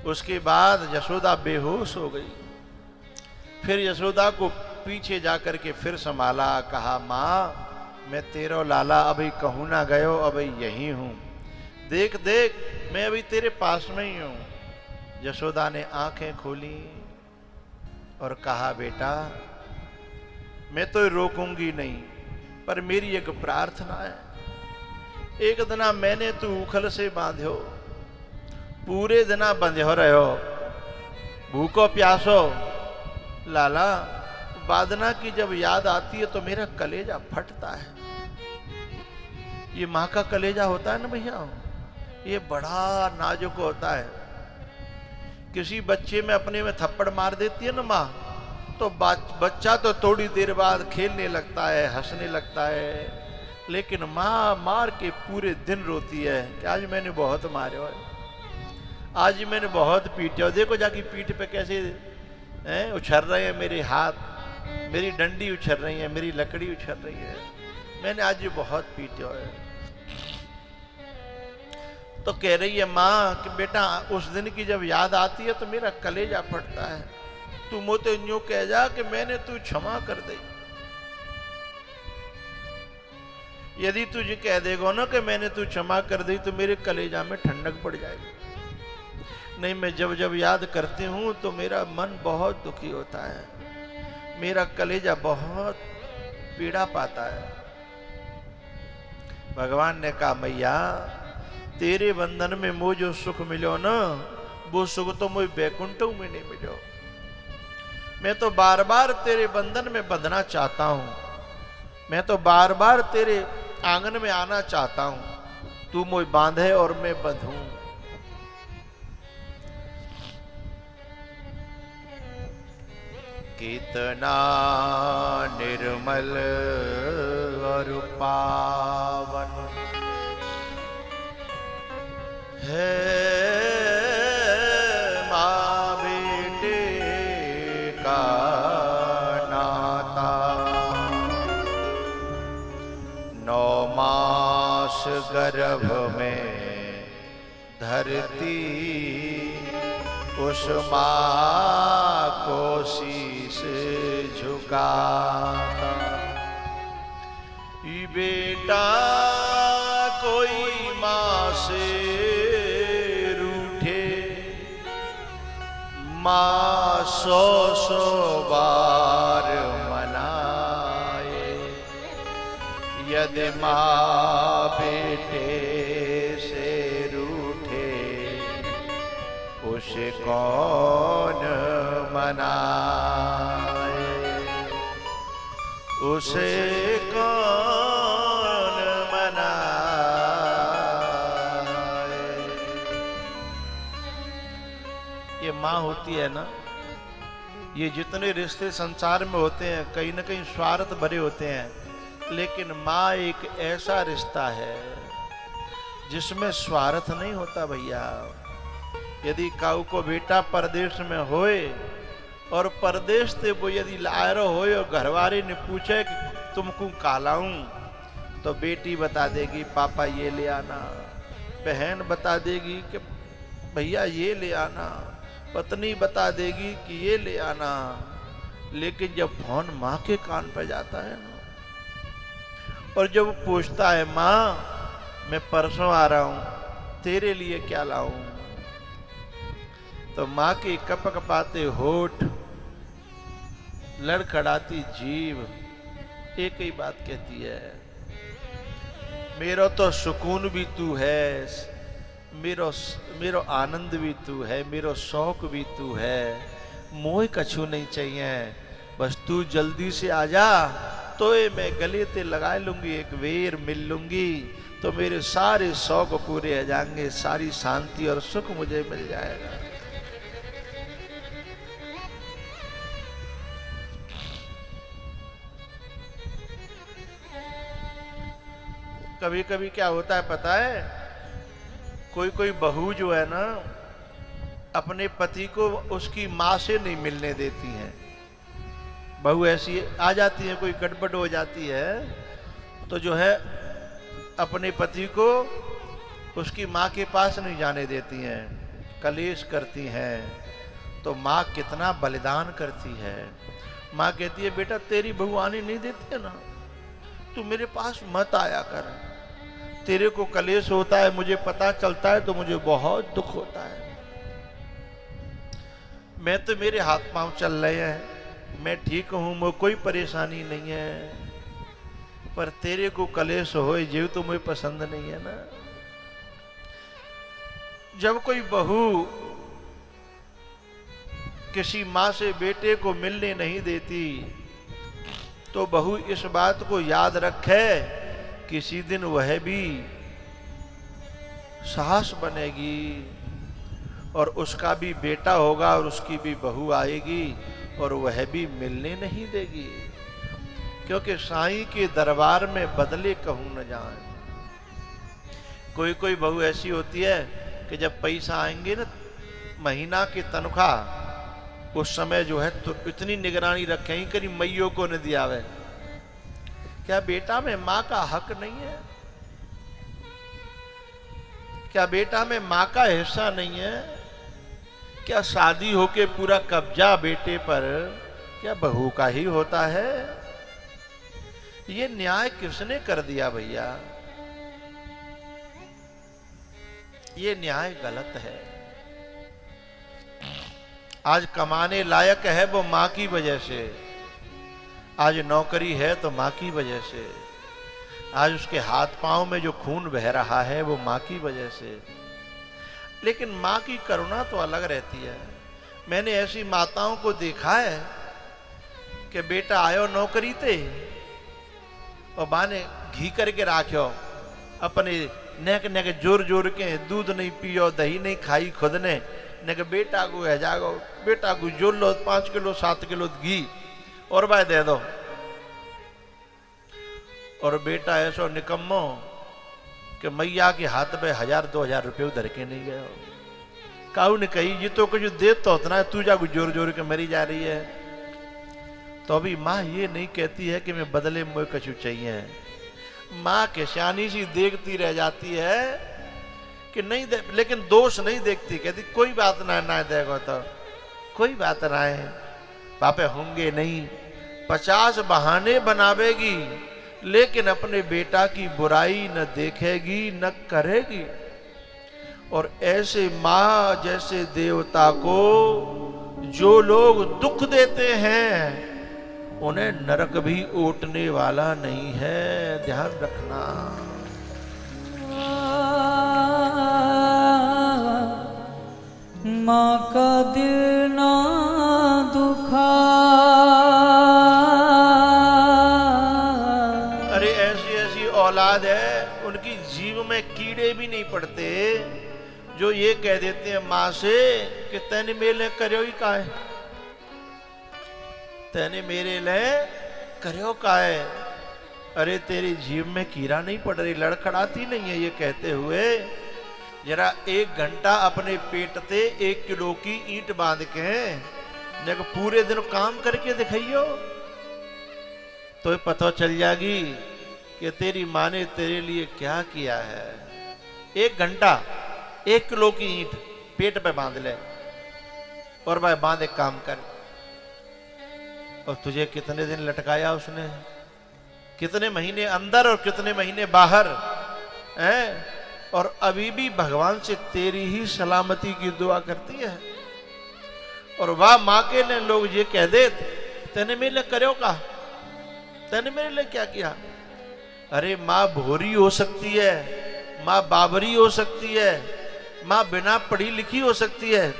उसके बाद यशोदा बेहोश हो गई। फिर यशोदा को पीछे जाकर के फिर संभाला, कहा माँ मैं तेरो लाला अभी कहूँ ना गयो, अभी यही हूँ, देख देख मैं अभी तेरे पास में ही हूँ। यशोदा ने आंखें खोली और कहा बेटा मैं तो रोकूंगी नहीं, पर मेरी एक प्रार्थना है। एक दिना मैंने तू उखल से बांध्यो, पूरे दिना बंध्यो रहो, भूखो प्यासो, लाला वादना की जब याद आती है तो मेरा कलेजा फटता है। ये माँ का कलेजा होता है ना भैया, ये बड़ा नाजुक होता है। किसी बच्चे में अपने में थप्पड़ मार देती है ना माँ, तो बच्चा तो थोड़ी देर बाद खेलने लगता है, हंसने लगता है, लेकिन माँ मार के पूरे दिन रोती है कि आज मैंने बहुत मारे हो, आज मैंने बहुत पीटे हो, देखो जाके पीठ पे कैसे उछल रहे हैं मेरे हाथ, मेरी डंडी उछल रही है, मेरी लकड़ी उछल रही है, मैंने आज बहुत पीटे हो। तो कह रही है माँ कि बेटा उस दिन की जब याद आती है तो मेरा कलेजा फटता है, तू मोते यूं कह जा कि मैंने तू क्षमा कर दे। यदि तुझे कह देगा ना कि मैंने तू क्षमा कर दी तो मेरे कलेजा में ठंडक पड़ जाएगी। नहीं, मैं जब जब याद करती हूं तो मेरा मन बहुत दुखी होता है, मेरा कलेजा बहुत पीड़ा पाता है। भगवान ने कहा मैया तेरे बंधन में मुझे जो सुख मिलो ना, वो सुख तो मुझे बैकुंठों में नहीं मिलो। मैं तो बार बार तेरे बंधन में बंधना चाहता हूं, मैं तो बार बार तेरे आंगन में आना चाहता हूं, तू मुझे बांधे और मैं बंधूं। कितना निर्मल और पावन है माँ बेटे का नाता। 9 मास गर्भ में धरती उस माँ को शीश झुकाता। ये बेटा कोई माँ से रूठे, माँ 100 बार मनाए। यदि माँ बेटे से रूठे, उसे कौन मनाए, उसे कौन मनाए। ये माँ होती है ना, ये जितने रिश्ते संसार में होते हैं कहीं ना कहीं स्वार्थ भरे होते हैं, लेकिन माँ एक ऐसा रिश्ता है जिसमें स्वार्थ नहीं होता भैया। यदि काऊ को बेटा परदेश में होए और परदेश से वो यदि लायरो होए और घरवाले ने पूछे कि तुमको कालाऊं, तो बेटी बता देगी पापा ये ले आना, बहन बता देगी कि भैया ये ले आना, पत्नी बता देगी कि ये ले आना। लेकिन जब फोन माँ के कान पर जाता है ना, और जब वो पूछता है माँ मैं परसों आ रहा हूं, तेरे लिए क्या लाऊं, तो माँ के कपकपाते होठ, लड़खड़ाती जीभ एक ही बात कहती है, मेरो तो सुकून भी तू है, मेरो आनंद भी तू है, मेरो शौक भी तू है, मोह कछु नहीं चाहिए, बस तू जल्दी से आ जा, तो ये मैं गले ते लगा लूंगी, एक वेर मिल लूंगी, तो मेरे सारे शौक पूरे हो जाएंगे, सारी शांति और सुख मुझे मिल जाएगा। कभी कभी क्या होता है पता है, कोई कोई बहू जो है ना अपने पति को उसकी माँ से नहीं मिलने देती है। बहू ऐसी आ जाती है, कोई गड़बड़ हो जाती है तो जो है अपने पति को उसकी माँ के पास नहीं जाने देती हैं। कलेश करती हैं तो माँ कितना बलिदान करती है। माँ कहती है बेटा तेरी बहू आने नहीं देती है ना, तू मेरे पास मत आया कर, तेरे को कलेश होता है मुझे पता चलता है तो मुझे बहुत दुख होता है। मैं तो मेरे हाथ पांव चल रहे हैं, मैं ठीक हूं, मुझे कोई परेशानी नहीं है, पर तेरे को कलेश हो जीव तो मुझे पसंद नहीं है ना। जब कोई बहू किसी माँ से बेटे को मिलने नहीं देती तो बहू इस बात को याद रखे किसी दिन वह भी सास बनेगी और उसका भी बेटा होगा और उसकी भी बहू आएगी और वह भी मिलने नहीं देगी, क्योंकि साईं के दरबार में बदले कहूं न जाए। कोई कोई बहू ऐसी होती है कि जब पैसा आएंगे ना महीना की तनख्वाह, उस समय जो है तो इतनी निगरानी रखें कहीं मैयों को न दिया वे। क्या बेटा में माँ का हक नहीं है? क्या बेटा में माँ का हिस्सा नहीं है? क्या शादी होके पूरा कब्जा बेटे पर क्या बहू का ही होता है? ये न्याय किसने कर दिया भैया? ये न्याय गलत है। आज कमाने लायक है वो माँ की वजह से, आज नौकरी है तो माँ की वजह से, आज उसके हाथ पांव में जो खून बह रहा है वो माँ की वजह से। लेकिन माँ की करुणा तो अलग रहती है। मैंने ऐसी माताओं को देखा है कि बेटा आयो नौकरी ते और माँ ने घी करके राख्यो, अपने नेक नेक जोर जोर के दूध नहीं पियो दही नहीं खाई खुद ने नेक बेटा को है जागो, बेटा को जोर लो 5 किलो 7 किलो घी और भाई दे दो। और बेटा ऐसो निकम्मो कि मैया के हाथ पे 1000-2000 रुपये उधर के नहीं गए। काऊ ने कही ये तो कुछ दे तो उतना है, तू जागो जोर जोर के मरी जा रही है। तो अभी माँ ये नहीं कहती है कि मैं बदले मुझे कछु चाहिए। माँ के शानी सी देखती रह जाती है कि नहीं दे, लेकिन दोष नहीं देखती, कहती कोई बात ना देगा तो कोई बात ना है, पापे होंगे नहीं। 50 बहाने बनावेगी लेकिन अपने बेटा की बुराई न देखेगी न करेगी। और ऐसे माँ जैसे देवता को जो लोग दुख देते हैं उन्हें नरक भी ओटने वाला नहीं है, ध्यान रखना। माँ का दिल ना दुखा। अरे ऐसी ऐसी औलाद है उनकी जीव में कीड़े भी नहीं पड़ते जो ये कह देते हैं माँ से कि तैने मेरे लिए करो ही का है, तैने मेरे लिए करो का है। अरे तेरी जीव में कीड़ा नहीं पड़ रही, लड़खड़ाती नहीं है। ये कहते हुए जरा 1 घंटा अपने पेट से 1 किलो की ईंट बांध के पूरे दिन काम करके दिखाइयो तो पता चल जाएगी कि तेरी माँ ने तेरे लिए क्या किया है। 1 घंटा 1 किलो की ईंट पेट पे बांध ले और भाई बांध एक काम कर। और तुझे कितने दिन लटकाया उसने, कितने महीने अंदर और कितने महीने बाहर हैं, और अभी भी भगवान से तेरी ही सलामती की दुआ करती है। और वाह माँ के लिए लोग ये कह दे तेने मेरे लिए करो का, तेने मेरे लिए क्या किया। अरे माँ भोरी हो सकती है, माँ बाबरी हो सकती है, माँ बिना पढ़ी लिखी हो सकती है,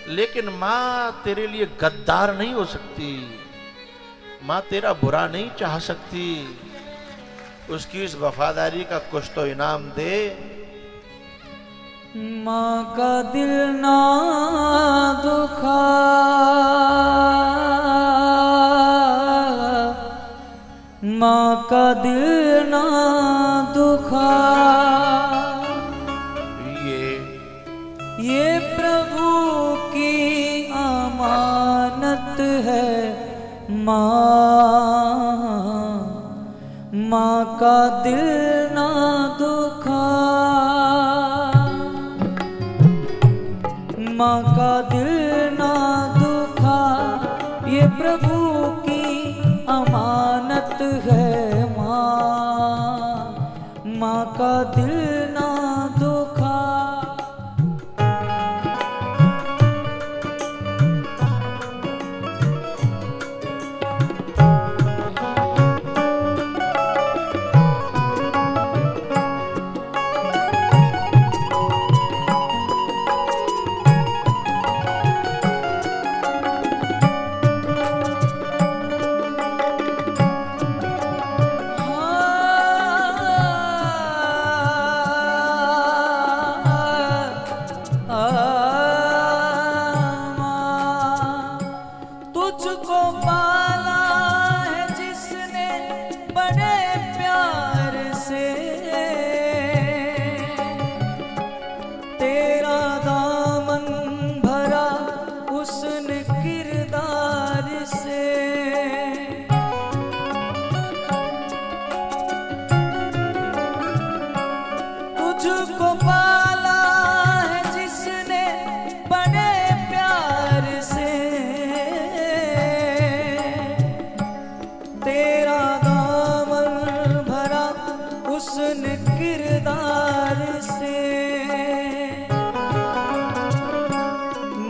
लेकिन माँ तेरे लिए गद्दार नहीं हो सकती। माँ तेरा बुरा नहीं चाह सकती। उसकी इस वफादारी का कुछ तो इनाम दे। माँ का दिल ना दुखा, माँ का दिल ना दुखा। ये प्रभु की अमानत है माँ, माँ का दिल ना दुखा। दिल ना दुखा, ये प्रभु की अमानत है माँ का दिल ना दुखा। तुझको पाला है जिसने बड़े प्यार से, तेरा दामन भरा उसने किरदार से। तुझको पाला है जिसने बड़े प्यार से, तेरा दामन भरा उसने किरदार से।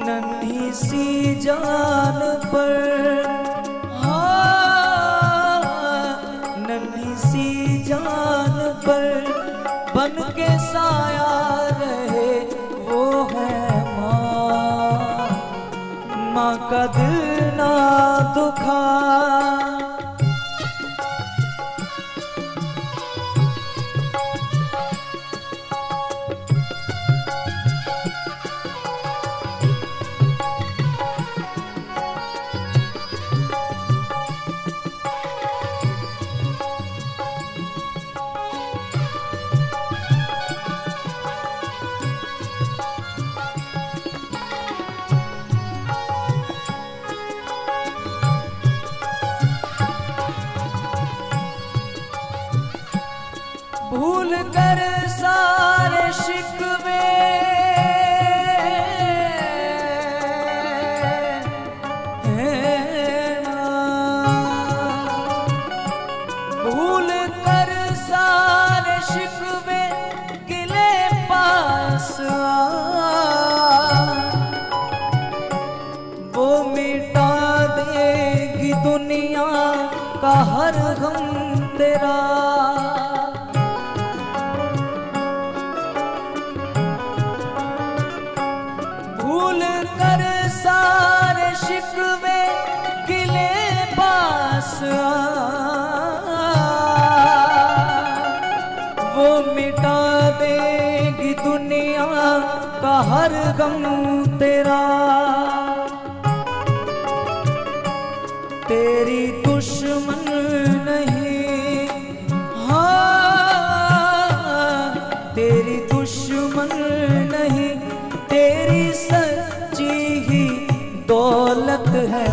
नन्ही सी जान पर, हाँ नन्ही सी जान पर बन के साया रहे वो है माँ का दिल ना दुखा। भूल कर सारे शिकवे भूल कर सारे शिकवे गिले पास वो मिटा देगी दुनिया का हर गम तेरा। भूल कर सारे शिकवे गिले पास वो मिटा देगी दुनिया का हर गम तेरा। तेरी दुश्मन नहीं, हाँ तेरी दुश्मन नहीं, तेरी सच्ची ही दौलत है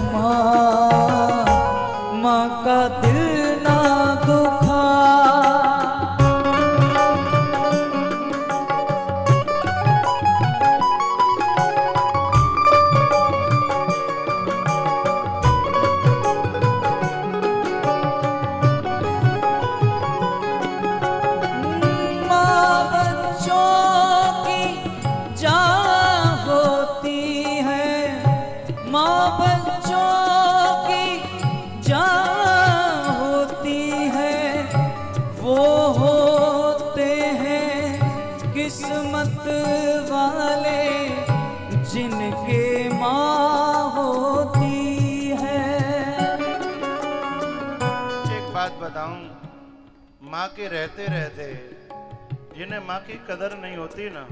माँ का दिल ना दुखा। माँ बच्चों की जान होती है, वो होते हैं किस्मत वाले जिनके माँ होती है। एक बात बताऊं, माँ के रहते रहते जिन्हें माँ की कदर नहीं होती ना,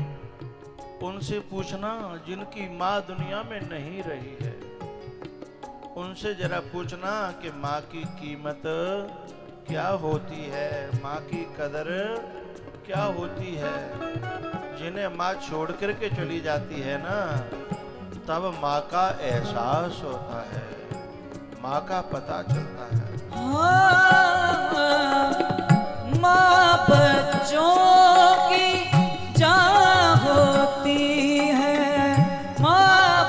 उनसे पूछना जिनकी माँ दुनिया में नहीं रही है, उनसे जरा पूछना कि माँ की कीमत क्या होती है, माँ की कदर क्या होती है। जिन्हें माँ छोड़ करके चली जाती है ना, तब माँ का एहसास होता है, माँ का पता चलता है। माँ बच्चों की जान होती है, माँ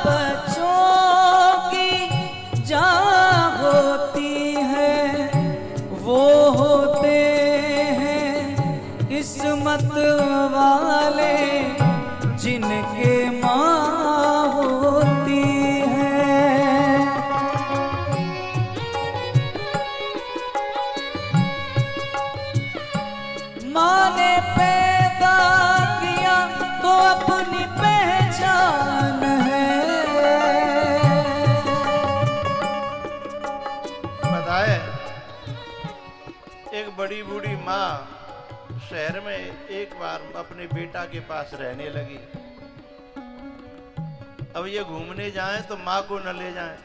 माँ शहर में एक बार अपने बेटा के पास रहने लगी। अब ये घूमने जाएं तो माँ को न ले जाएं।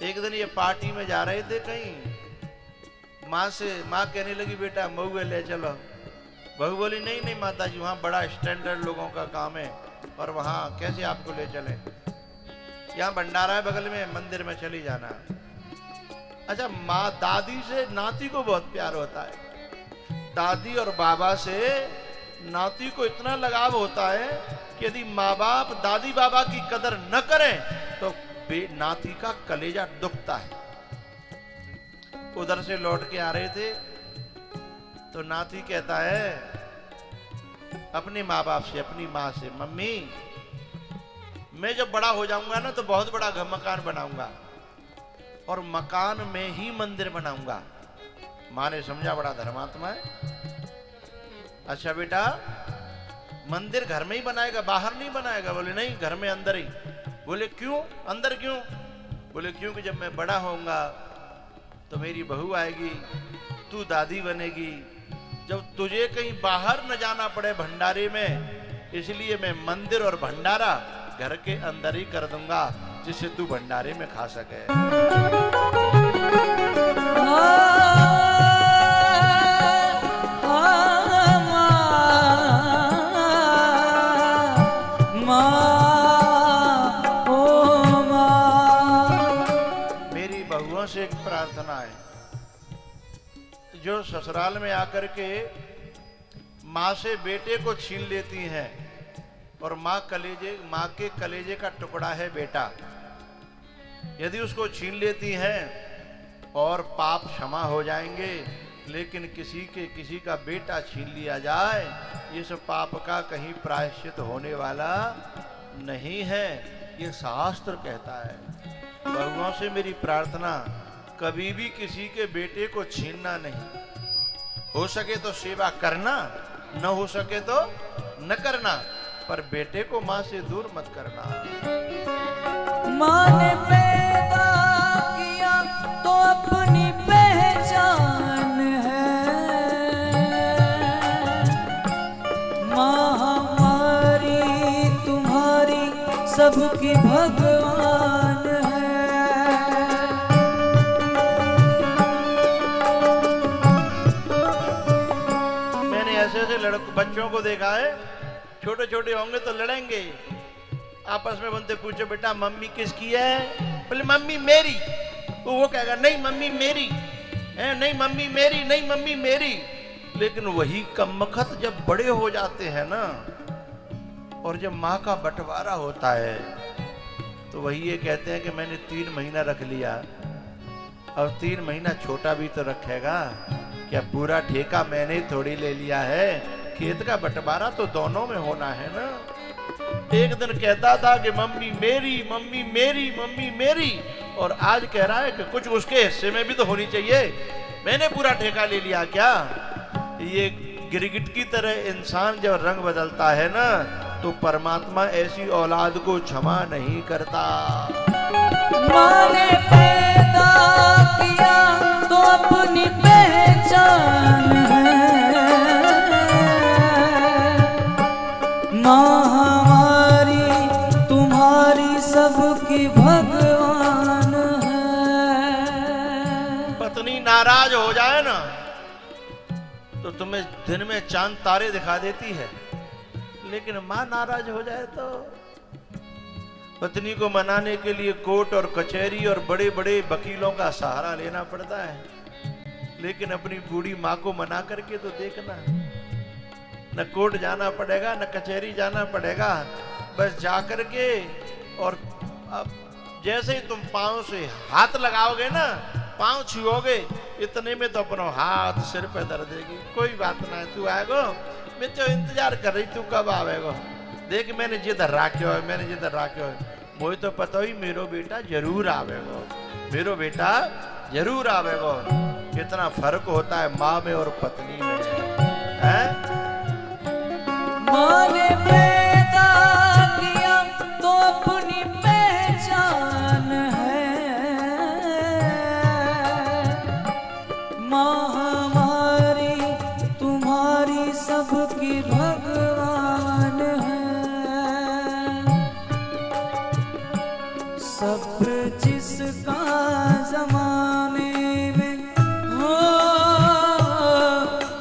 एक दिन ये पार्टी में जा रहे थे कहीं, माँ कहने लगी बेटा मऊए ले चलो। बहू बोली नहीं नहीं माता जी, वहाँ बड़ा स्टैंडर्ड लोगों का काम है और वहाँ कैसे आपको ले चले, यहाँ भंडारा है बगल में, मंदिर में चली जाना। अच्छा, माँ दादी से नाती को बहुत प्यार होता है। दादी और बाबा से नाती को इतना लगाव होता है कि यदि माँ बाप दादी बाबा की कदर न करें तो नाती का कलेजा दुखता है। उधर से लौट के आ रहे थे तो नाती कहता है अपने माँ बाप से, अपनी माँ से, मम्मी मैं जब बड़ा हो जाऊंगा ना तो बहुत बड़ा मकान बनाऊंगा और मकान में ही मंदिर बनाऊंगा। माँ ने समझा बड़ा धर्मात्मा है। अच्छा बेटा मंदिर घर में ही बनाएगा, बाहर नहीं बनाएगा? बोले नहीं, घर में अंदर ही। बोले क्यों अंदर क्यों? बोले क्योंकि जब मैं बड़ा होऊंगा तो मेरी बहू आएगी, तू दादी बनेगी, जब तुझे कहीं बाहर न जाना पड़े भंडारे में, इसलिए मैं मंदिर और भंडारा घर के अंदर ही कर दूंगा जिससे तू भंडारे में खा सके। मेरी बहुओं से एक प्रार्थना है, जो ससुराल में आकर के माँ से बेटे को छीन लेती हैं और माँ के कलेजे का टुकड़ा है बेटा, यदि उसको छीन लेती हैं और पाप क्षमा हो जाएंगे, लेकिन किसी का बेटा छीन लिया जाए इस पाप का कहीं प्रायश्चित होने वाला नहीं है, ये शास्त्र कहता है। बहुओं से मेरी प्रार्थना, कभी भी किसी के बेटे को छीनना नहीं। हो सके तो सेवा करना, न हो सके तो न करना, पर बेटे को माँ से दूर मत करना। माँ ने पैदा किया तो अपनी पहचान है, माँ हमारी तुम्हारी सबकी भगवान है। मैंने ऐसे बच्चों को देखा है, छोटे छोटे होंगे तो लड़ेंगे, आपस में बनते, पूछो बेटा मम्मी किसकी है? बोले मम्मी मेरी। वो कहेगा नहीं मम्मी मेरी है, नहीं मम्मी मेरी, नहीं मम्मी मेरी। लेकिन वही कमबख्त जब बड़े हो जाते हैं ना, और जब माँ का बंटवारा होता है तो वही ये कहते हैं कि मैंने 3 महीना रख लिया, अब 3 महीना छोटा भी तो रखेगा क्या? पूरा ठेका मैंने थोड़ी ले लिया है, खेत का बंटवारा तो दोनों में होना है ना। एक दिन कहता था कि मम्मी मेरी, मम्मी मेरी, मम्मी मेरी, और आज कह रहा है कि कुछ उसके हिस्से में भी तो होनी चाहिए, मैंने पूरा ठेका ले लिया क्या? ये गिरगिट की तरह इंसान जब रंग बदलता है ना, तो परमात्मा ऐसी औलाद को क्षमा नहीं करता। माँ ने पैदा किया तो अपनी पहचान है, माँ हमारी तुम्हारी सबकी भगवान है। पत्नी नाराज हो जाए ना तो तुम्हें दिन में चांद तारे दिखा देती है, लेकिन माँ नाराज हो जाए तो पत्नी को मनाने के लिए कोर्ट और कचहरी और बड़े बड़े वकीलों का सहारा लेना पड़ता है। लेकिन अपनी बूढ़ी माँ को मना करके तो देखना, न कोर्ट जाना पड़ेगा न कचहरी जाना पड़ेगा, बस जाकर के, और अब जैसे ही तुम पांव से हाथ लगाओगे ना, पांव छुओगे, इतने में तो अपना हाथ सिर पे दर्द देगी। कोई बात ना है, तू आएगो, मैं तो इंतजार कर रही, तू कब आवेगो, देख मैंने जिधर राख्यो है, मैंने जिधर राख्यो है, मुझे तो पता ही मेरो बेटा जरूर आवेगो, मेरो बेटा जरूर आवेगो। कितना फर्क होता है माँ में और पत्नी में, है? माँ ने पैदा किया तो अपनी पहचान है, माँ सब्र जिसका जमाने में हो,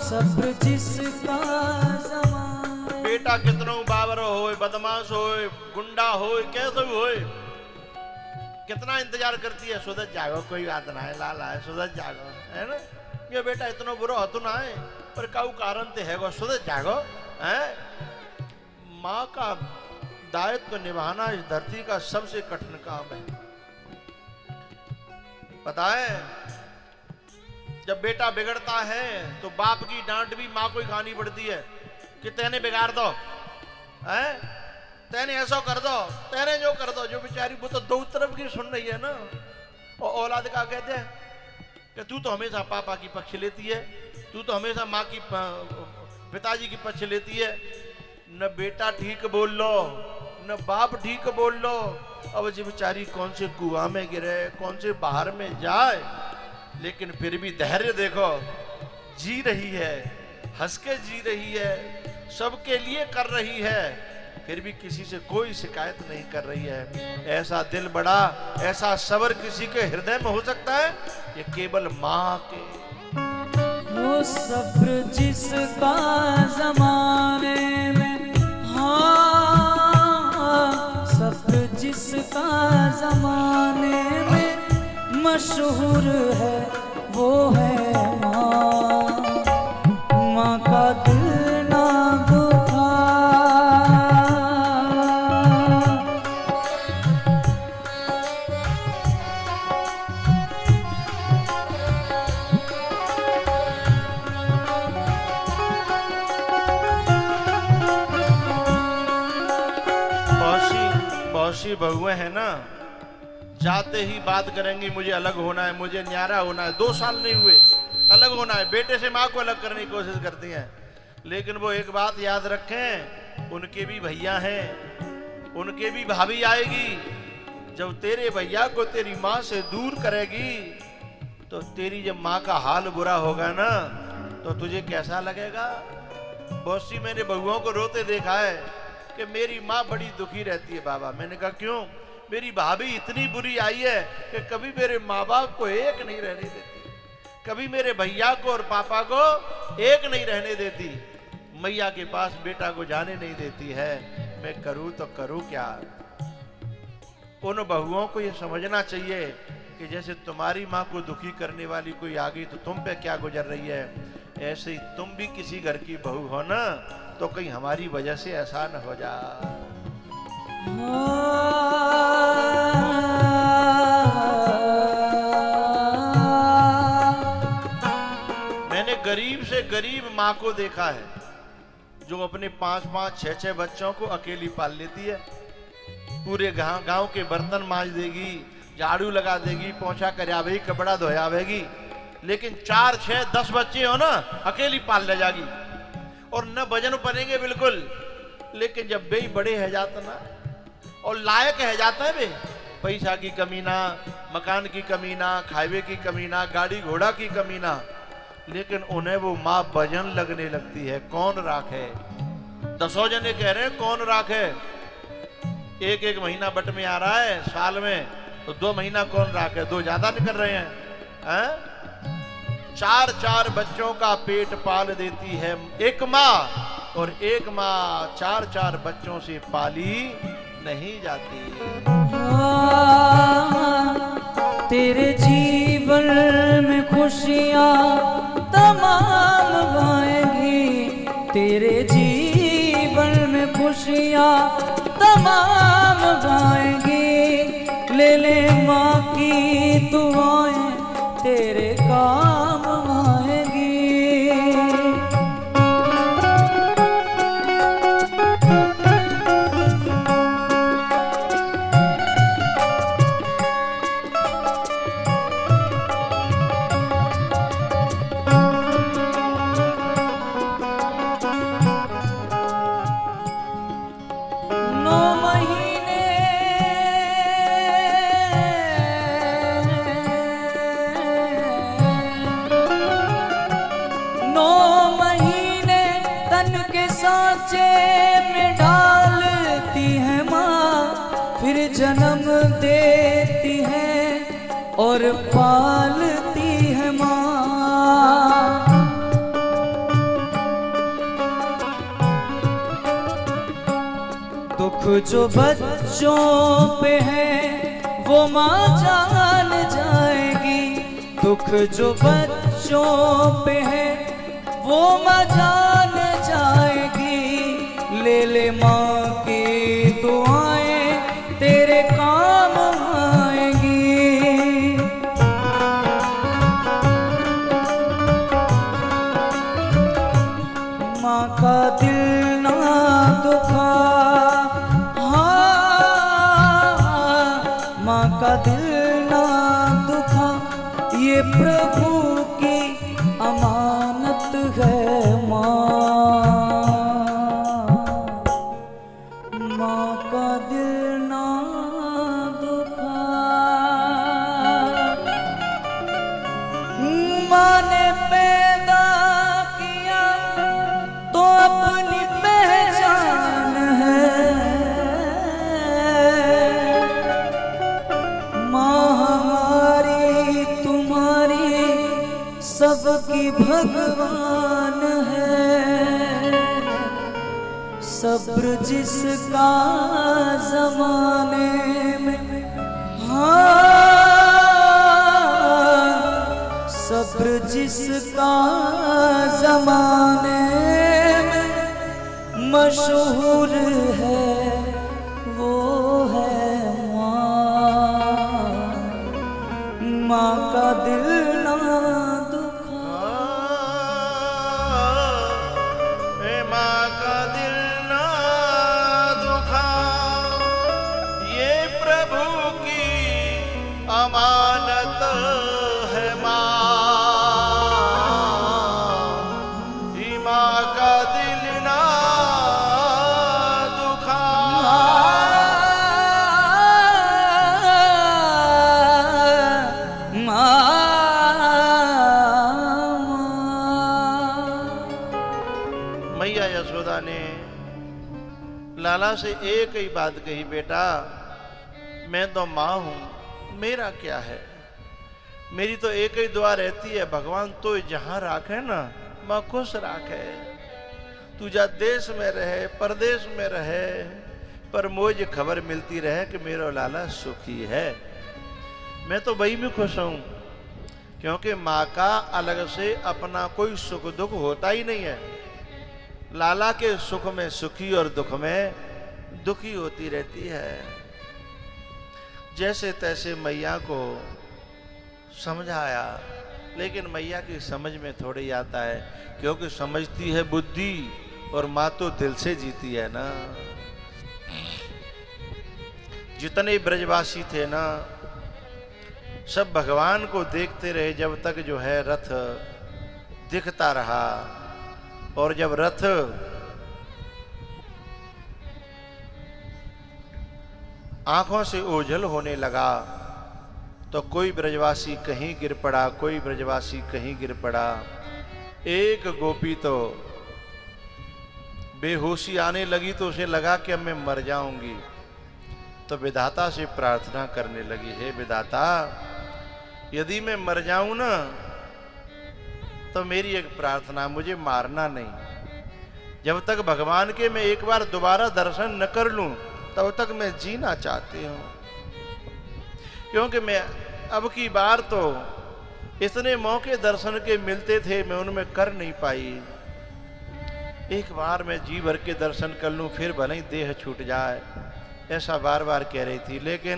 सब्र जिसका जमाने। बेटा कितनो बाबर होए, बदमाश होए, गुंडा होए, कैसे भी होए, कितना इंतजार करती है, सुधर जागो, कोई बात ना है, लाला है, सुधर जागो, है ना। ये बेटा इतना बुरा हो तो ना है, पर काऊ कारण ते है, सुधर जागो, है। माँ का दायित्व निभाना इस धरती का सबसे कठिन काम है। पता है, जब बेटा बिगड़ता है तो बाप की डांट भी माँ को ही खानी पड़ती है कि तेने बिगाड़ दो, है, तेने ऐसा कर दो, तेने जो कर दो। जो बेचारी वो तो दो तरफ की सुन रही है ना। और औलाद का कहते हैं कि तू तो हमेशा पापा की पक्ष लेती है, तू तो हमेशा माँ की पिताजी की पक्ष लेती है। न बेटा ठीक बोल लो, न बाप ठीक बोल लो। अब जी बेचारी कौन से कुआं में गिरे, कौन से बाहर में जाए, लेकिन फिर भी धैर्य देखो, जी रही है, हंस के जी रही है, सबके लिए कर रही है, फिर भी किसी से कोई शिकायत नहीं कर रही है। ऐसा दिल बड़ा, ऐसा सब्र किसी के हृदय में हो सकता है, ये केवल माँ के। वो सब्र जिसका जमाने में, हाँ, सब्र जिसका जमाने में मशहूर है, वो है माँ। माँ का दिल ना दुखा, सी बहुएं है ना, जाते ही बात करेंगी मुझे अलग होना है, मुझे न्यारा होना है। 2 साल नहीं हुए, अलग होना है। बेटे से माँ को अलग करने की कोशिश करती हैं, लेकिन वो एक बात याद रखें, उनके भी भैया हैं, उनके भी भाभी आएगी। जब तेरे भैया को तेरी माँ से दूर करेगी तो तेरी जब माँ का हाल बुरा होगा ना, तो तुझे कैसा लगेगा। बहुत सी मैंने बहुओं को रोते देखा है कि मेरी माँ बड़ी दुखी रहती है बाबा। मैंने कहा क्यों? मेरी भाभी इतनी बुरी आई है कि कभी मेरे माँ बाप को एक नहीं रहने देती, कभी मेरे भैया को और पापा को एक नहीं रहने देती, मैया के पास बेटा को जाने नहीं देती है। मैं करूँ तो करूँ क्या? उन बहुओं को ये समझना चाहिए कि जैसे तुम्हारी माँ को दुखी करने वाली कोई आ गई तो तुम पे क्या गुजर रही है, ऐसे ही तुम भी किसी घर की बहू हो ना, तो कहीं हमारी वजह से ऐसा न हो जाए। मैंने गरीब से गरीब माँ को देखा है जो अपने 5-5, 6-6 बच्चों को अकेली पाल लेती है। पूरे गांव के बर्तन मांज देगी, झाड़ू लगा देगी, पोछा करयावेगी, कपड़ा धोयावेगी, लेकिन 4, 6, 10 बच्चे हो ना, अकेली पाल ले जाएगी और न वजन बनेंगे बिल्कुल। लेकिन जब बे बड़े है जाते ना और लायक है जाता है, बे पैसा की कमी ना, मकान की कमी ना, खावे की कमी ना, गाड़ी घोड़ा की कमी ना, लेकिन उन्हें वो माँ वजन लगने लगती है। कौन राखे? 10 जने कह रहे हैं कौन राखे। 1-1 महीना बट में आ रहा है साल में, तो 2 महीना कौन राखे? 2 ज्यादा निकल रहे हैं। 4-4 बच्चों का पेट पाल देती है एक माँ, और एक माँ 4-4 बच्चों से पाली नहीं जाती। तेरे जीवन में खुशियाँ तमाम गाएंगी, तेरे जीवन में खुशियाँ तमाम गाएंगी। ले ले माँ की दुआएं, तेरे काम आएगी। फिर जन्म देती है और पालती है माँ। दुख जो बच्चों पे है वो माँ जान जाएगी, दुख जो बच्चों पे है वो माँ जान जाएगी। ले ले माँ की दुआएं तेरे काम आएगी। माँ का दिल ना दुखा, माँ का दिल ना दुखा, ये प्रभु की अमानत है माँ। माँ का दिल ना दुखा। माँ ने पैदा किया तो अपनी पहचान है, सबकी भगवान है। सब्र जिसका जमाने में, हाँ सब्र जिसका जमाने में मशहूर है वो है माँ। माँ का दिल ना अमानत है माँ। माँ का दिल ना दुखा। मैया यशोदा ने लाला से एक ही बात कही, बेटा मैं तो माँ हूं, मेरा क्या है। मेरी तो एक ही दुआ रहती है, भगवान तो जहां राखे ना मां खुश राखे। तू जा देश में रहे परदेश में रहे, पर मुझे खबर मिलती रहे कि मेरा लाला सुखी है। मैं तो वही में खुश हूं, क्योंकि माँ का अलग से अपना कोई सुख दुख होता ही नहीं है। लाला के सुख में सुखी और दुख में दुखी होती रहती है। जैसे तैसे मैया को समझाया, लेकिन मैया की समझ में थोड़ी आता है, क्योंकि समझती है बुद्धि और माँ तो दिल से जीती है ना। जितने ब्रजवासी थे ना सब भगवान को देखते रहे जब तक जो है रथ दिखता रहा, और जब रथ आंखों से ओझल होने लगा तो कोई ब्रजवासी कहीं गिर पड़ा, कोई ब्रजवासी कहीं गिर पड़ा। एक गोपी तो बेहोशी आने लगी तो उसे लगा कि अब मैं मर जाऊंगी, तो विधाता से प्रार्थना करने लगी, हे विधाता यदि मैं मर जाऊं ना तो मेरी एक प्रार्थना, मुझे मारना नहीं। जब तक भगवान के मैं एक बार दोबारा दर्शन न कर लूं तब तक मैं जीना चाहती हूं, क्योंकि मैं अब की बार तो इतने मौके दर्शन के मिलते थे मैं उनमें कर नहीं पाई। एक बार मैं जी भर के दर्शन कर लूं फिर भले ही देह छूट जाए, ऐसा बार बार कह रही थी। लेकिन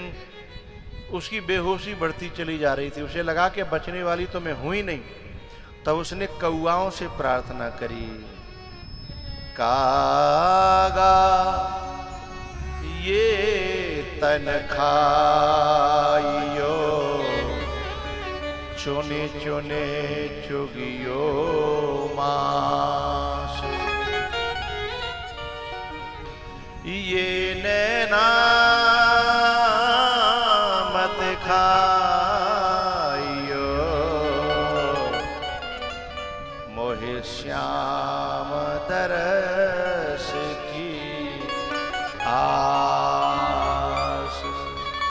उसकी बेहोशी बढ़ती चली जा रही थी, उसे लगा कि बचने वाली तो मैं हुई नहीं। तब उसने कौआओं से प्रार्थना करी, कागा ये तन खाइयो, चुने चुने चुगियो